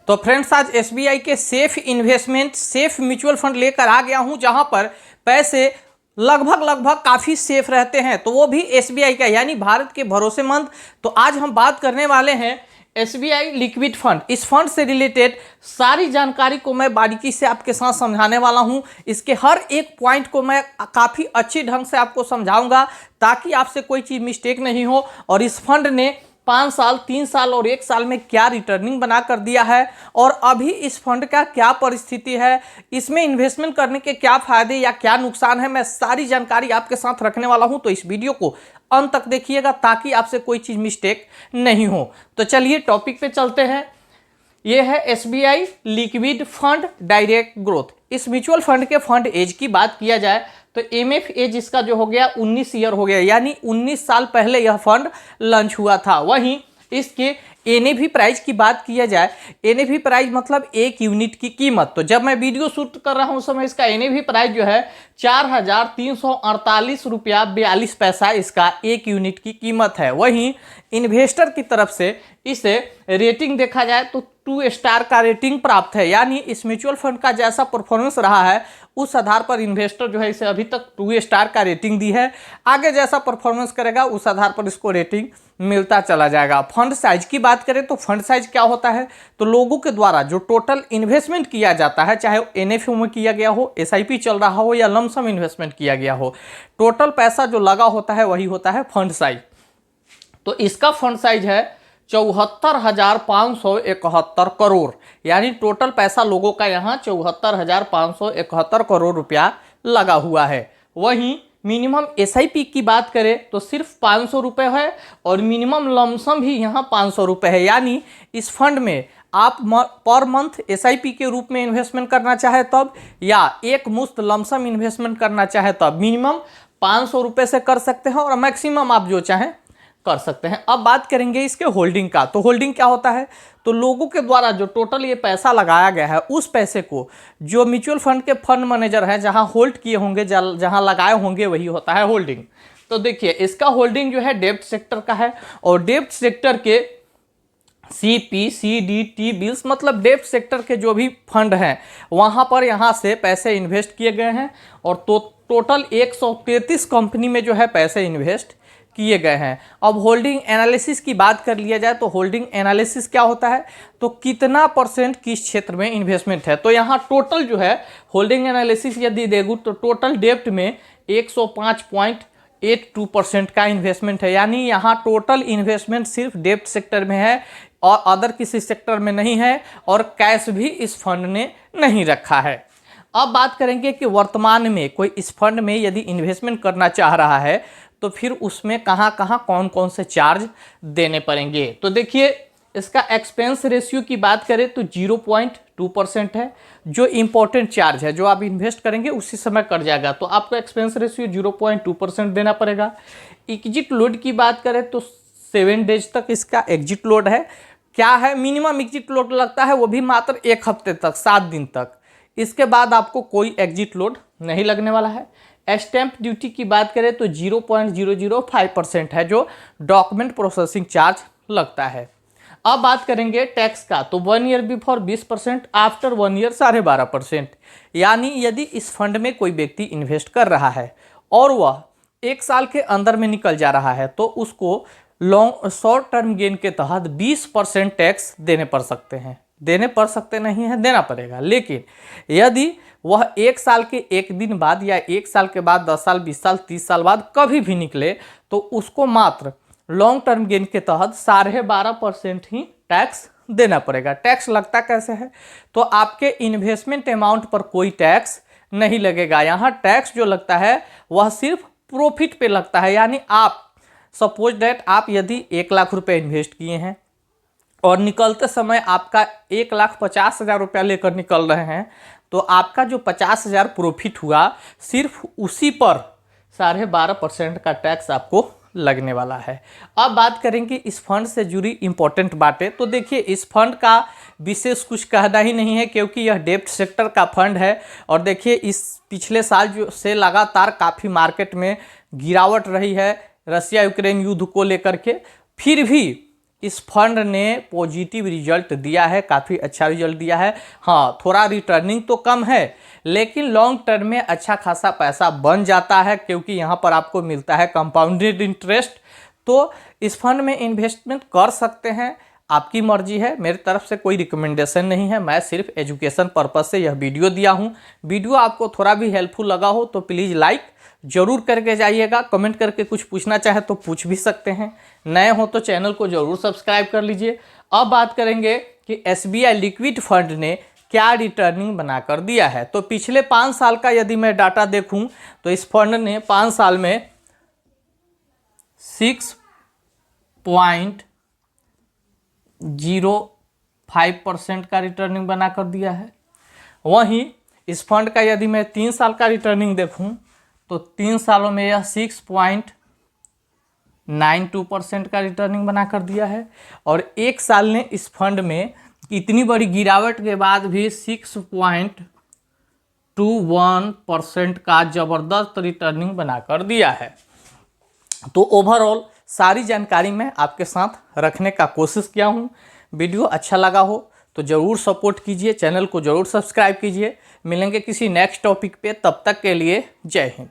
तो फ्रेंड्स, आज एसबीआई के safe investment safe mutual fund लेकर आ गया हूं, जहां पर पैसे लगभग काफ़ी सेफ रहते हैं, तो वो भी एसबीआई का यानी भारत के भरोसेमंद। तो आज हम बात करने वाले हैं एसबीआई लिक्विड फंड। इस फंड से रिलेटेड सारी जानकारी को मैं बारीकी से आपके साथ समझाने वाला हूं। इसके हर एक पॉइंट को मैं काफ़ी अच्छी ढंग से आपको समझाऊंगा ताकि आपसे कोई चीज़ मिस्टेक नहीं हो। और इस फंड ने 5 साल, 3 साल और 1 साल में क्या रिटर्निंग बना कर दिया है, और अभी इस फंड का क्या परिस्थिति है, इसमें इन्वेस्टमेंट करने के क्या फायदे या क्या नुकसान है, मैं सारी जानकारी आपके साथ रखने वाला हूं। तो इस वीडियो को अंत तक देखिएगा ताकि आपसे कोई चीज़ मिस्टेक नहीं हो। तो चलिए टॉपिक पे चलते हैं। ये है SBI liquid fund direct growth. इस म्यूचुअल फंड के फंड एज की बात किया जाए तो एमएफ एज इसका जो हो गया 19 ईयर हो गया, यानी 19 साल पहले यह फंड लॉन्च हुआ था। वहीं इसके एनएवी प्राइस की बात किया जाए, एनएवी प्राइस मतलब एक यूनिट की कीमत। तो जब मैं वीडियो शूट कर रहा हूं उस समय इसका एनएवी प्राइस जो है 4,348 रुपया 42 पैसा इसका एक यूनिट की कीमत है। वहीं इन्वेस्टर की तरफ से इसे रेटिंग देखा जाए तो 2 स्टार का रेटिंग प्राप्त है, यानी इस म्यूचुअल फंड का जैसा परफॉर्मेंस रहा है उस आधार पर इन्वेस्टर जो है इसे अभी तक 2 स्टार का रेटिंग दी है। आगे जैसा परफॉर्मेंस करेगा उस आधार पर इसको रेटिंग मिलता चला जाएगा। फंड साइज की बात करें तो फंड साइज क्या होता है, तो लोगों के द्वारा जो टोटल इन्वेस्टमेंट किया जाता है, चाहे एनएफओ में किया गया हो, एसआईपी चल रहा हो या लमसम इन्वेस्टमेंट किया गया हो, टोटल पैसा जो लगा होता है वही होता है फंड साइज। तो इसका फंड साइज है 74,571 करोड़, यानी टोटल पैसा लोगों का यहाँ 74,571 करोड़ रुपया लगा हुआ है। वहीं मिनिमम एसआईपी की बात करें तो सिर्फ 500 रुपये है और मिनिमम लमसम भी यहाँ 500 रुपये है, यानी इस फंड में आप पर मंथ एसआईपी के रूप में इन्वेस्टमेंट करना चाहे तब, या एक मुश्त लमसम इन्वेस्टमेंट करना चाहे तब मिनिमम 500 रुपये से कर सकते हैं और मैक्सिमम आप जो चाहें कर सकते हैं। अब बात करेंगे इसके होल्डिंग का। तो होल्डिंग क्या होता है, तो लोगों के द्वारा जो टोटल ये पैसा लगाया गया है उस पैसे को जो म्यूचुअल फंड के फंड मैनेजर हैं जहां होल्ड किए होंगे, जहां लगाए होंगे, वही होता है होल्डिंग। तो देखिए इसका होल्डिंग जो है डेब्ट सेक्टर का है, और डेब्ट सेक्टर के CP, CD, T-बिल्स मतलब डेब्ट सेक्टर के जो भी फंड हैं वहाँ पर यहाँ से पैसे इन्वेस्ट किए गए हैं, और तो टोटल 133 कंपनी में जो है पैसे इन्वेस्ट किए गए हैं। अब होल्डिंग एनालिसिस की बात कर लिया जाए तो होल्डिंग एनालिसिस क्या होता है, तो कितना परसेंट किस क्षेत्र में इन्वेस्टमेंट है। तो यहाँ टोटल जो है होल्डिंग एनालिसिस यदि देखूँ तो टोटल डेब्ट में 105.82% का इन्वेस्टमेंट है, यानी यहाँ टोटल इन्वेस्टमेंट सिर्फ डेब्ट सेक्टर में है और अदर किसी सेक्टर में नहीं है, और कैश भी इस फंड ने नहीं रखा है। अब बात करेंगे कि वर्तमान में कोई इस फंड में यदि इन्वेस्टमेंट करना चाह रहा है तो फिर उसमें कहाँ कौन कौन से चार्ज देने पड़ेंगे। तो देखिए इसका एक्सपेंस रेशियो की बात करें तो 0.2% है, जो इम्पोर्टेंट चार्ज है जो आप इन्वेस्ट करेंगे उसी समय कट जाएगा, तो आपको एक्सपेंस रेशियो 0.2% देना पड़ेगा। एग्जिट लोड की बात करें तो 7 डेज तक इसका एग्जिट लोड है। क्या है, मिनिमम एग्जिट लोड लगता है वो भी मात्र 1 हफ्ते तक, 7 दिन तक। इसके बाद आपको कोई एग्जिट लोड नहीं लगने वाला है। स्टैंप ड्यूटी की बात करें तो 0.005% है जो डॉक्यूमेंट प्रोसेसिंग चार्ज लगता है। अब बात करेंगे टैक्स का, तो 1 ईयर बिफोर 20%, आफ्टर 1 ईयर 12.5%। यानी यदि इस फंड में कोई व्यक्ति इन्वेस्ट कर रहा है और वह 1 साल के अंदर में निकल जा रहा है तो उसको शॉर्ट टर्म गेन के तहत 20% टैक्स देने पड़ सकते हैं। देने पड़ सकते नहीं है, देना पड़ेगा। लेकिन यदि वह 1 साल के 1 दिन बाद या 1 साल के बाद 10 साल, 20 साल, 30 साल बाद कभी भी निकले तो उसको मात्र लॉन्ग टर्म गेन के तहत 12.5% ही टैक्स देना पड़ेगा। टैक्स लगता कैसे है, तो आपके इन्वेस्टमेंट अमाउंट पर कोई टैक्स नहीं लगेगा। यहाँ टैक्स जो लगता है वह सिर्फ प्रॉफिट पे लगता है, यानी आप सपोज दैट आप यदि 1 लाख रुपए इन्वेस्ट किए हैं और निकलते समय आपका 1,50,000 रुपया लेकर निकल रहे हैं, तो आपका जो 50,000 प्रॉफिट हुआ सिर्फ उसी पर 12.5% का टैक्स आपको लगने वाला है। अब बात करेंगे इस फंड से जुड़ी इंपॉर्टेंट बातें। तो देखिए इस फंड का विशेष कुछ कहना ही नहीं है क्योंकि यह डेब्ट सेक्टर का फंड है, और देखिए इस पिछले साल जो से लगातार काफ़ी मार्केट में गिरावट रही है रसिया यूक्रेन युद्ध को लेकर के, फिर भी इस फंड ने पॉजिटिव रिजल्ट दिया है, काफ़ी अच्छा रिजल्ट दिया है। हाँ, थोड़ा रिटर्निंग तो कम है, लेकिन लॉन्ग टर्म में अच्छा खासा पैसा बन जाता है, क्योंकि यहाँ पर आपको मिलता है कंपाउंडेड इंटरेस्ट। तो इस फंड में इन्वेस्टमेंट कर सकते हैं, आपकी मर्जी है, मेरी तरफ से कोई रिकमेंडेशन नहीं है, मैं सिर्फ एजुकेशन पर्पस से यह वीडियो दिया हूँ। वीडियो आपको थोड़ा भी हेल्पफुल लगा हो तो प्लीज़ लाइक जरूर करके जाइएगा। कमेंट करके कुछ पूछना चाहे तो पूछ भी सकते हैं, नए हो तो चैनल को जरूर सब्सक्राइब कर लीजिए। अब बात करेंगे कि SBI लिक्विड फंड ने क्या रिटर्निंग बनाकर दिया है। तो पिछले 5 साल का यदि मैं डाटा देखूं तो इस फंड ने 5 साल में 6.05% का रिटर्निंग बनाकर दिया है। वहीं इस फंड का यदि मैं 3 साल का रिटर्निंग देखूं तो 3 सालों में यह 6.92% का रिटर्निंग बनाकर दिया है। और 1 साल ने इस फंड में इतनी बड़ी गिरावट के बाद भी 6.21% का ज़बरदस्त रिटर्निंग बनाकर दिया है। तो ओवरऑल सारी जानकारी मैं आपके साथ रखने का कोशिश किया हूँ। वीडियो अच्छा लगा हो तो ज़रूर सपोर्ट कीजिए, चैनल को ज़रूर सब्सक्राइब कीजिए। मिलेंगे किसी नेक्स्ट टॉपिक पे, तब तक के लिए जय हिंद।